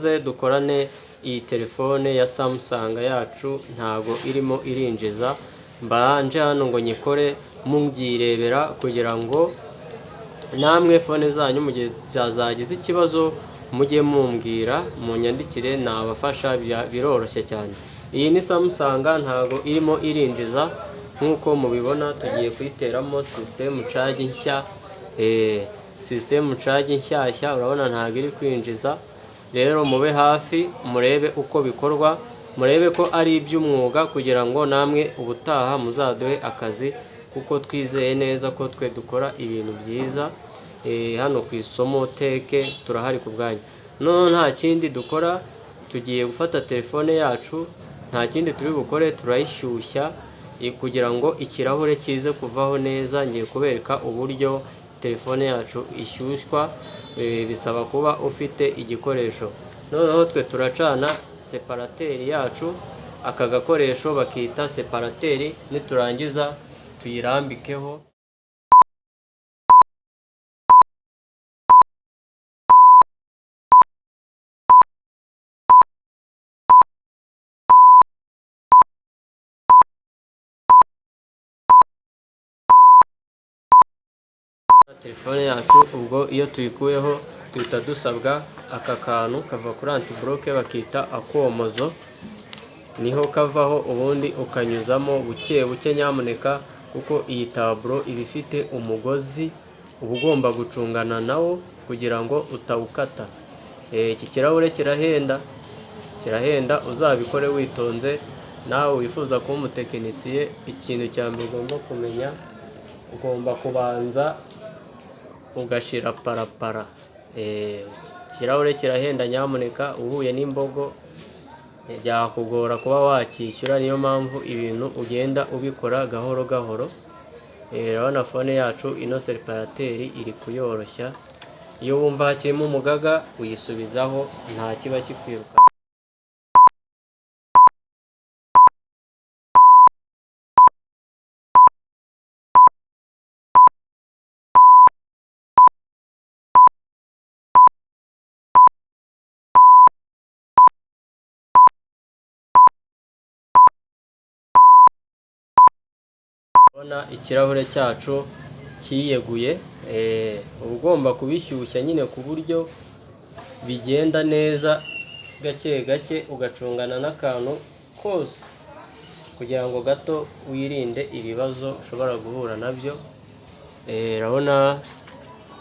muze dukorane iyi telefone ya Samsung yacu ntago irimo irinjiza. Mbanje hano ngo nyikore mubyirebera kugira ngo namwe fone zanyu mu gihe zagize ikibazo mujye mumbwira munyandikire, nabafasha, biroroshye cyane. Iyi ni Samsung ntago irimo irinjiza nkuko mubibona. Tugiye kuyiteramo system charge nshya, system charge nshyashya, urabona ntago iri kwinjiza. Rero mube hafi murebe uko bikorwa, murebe ko ari iby'umwuga kugira ngo namwe ubutaha muzaduhe akazi, kuko twizeye neza ko twe dukora ibintu byiza. Hano ku isomo teke turahari ku bwanyu. No nta kindi dukora, tugiye gufata telefone yacu, nta kindi turi bukore, turayishyushya kugira ngo ikirahure kize kuvaho neza. Ngiye kubereka uburyo telefone yacu ishyushywa, bisaba kuba ufite igikoresho. Noneho twe turacana separateri yacu, aka gakoresho bakita separateri, niturangiza tuyirambikeho. Telefone yacu ubwo iyo tuyikuyeho tuhita dusabwa aka kantu kava kuri antibloke bakita akomozo, niho kavaho ubundi ukanyuzamo buke buke nyamuneka, kuko iyi taburo iba ifite umugozi uba ugomba gucungana nawo kugira ngo utawukata. Iki kirahure kirahenda, uzabikore witonze. Nawe wifuza kuba umutekinisiye, ikintu cya mbere ugomba kumenya, ugomba kubanza ugashira parapara. Ikirahure kirahenda nyamuneka, uhuye n'imbogo byakugora kuba wakishyura. Niyo mpamvu ibintu ugenda ubikora gahoro gahoro. Urabona fone yacu ino separateri iri kuyoroshya. Iyo wumva hakirimo umugaga uyisubizaho, nta kiba kikwiruka. Urabona ikirahure cyacu kiyeguye, ugomba kubishyushya nyine ku buryo bigenda neza gake gake, ugacungana n'akantu kose kugira ngo gato wirinde ibibazo ushobora guhura nabyo. Urabona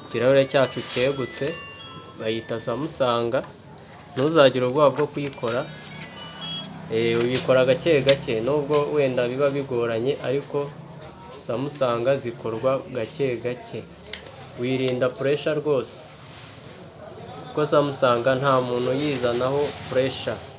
ikirahure cyacu cyegutse, bayita Samsung. Ntuzagire ubwoba bwo kuyikora, ubikora gake gake, nubwo wenda biba bigoranye, ariko Samsung zikorwa gake gake. Wirinda pressure rwose, kuko Samsung nta muntu yizanaho pressure.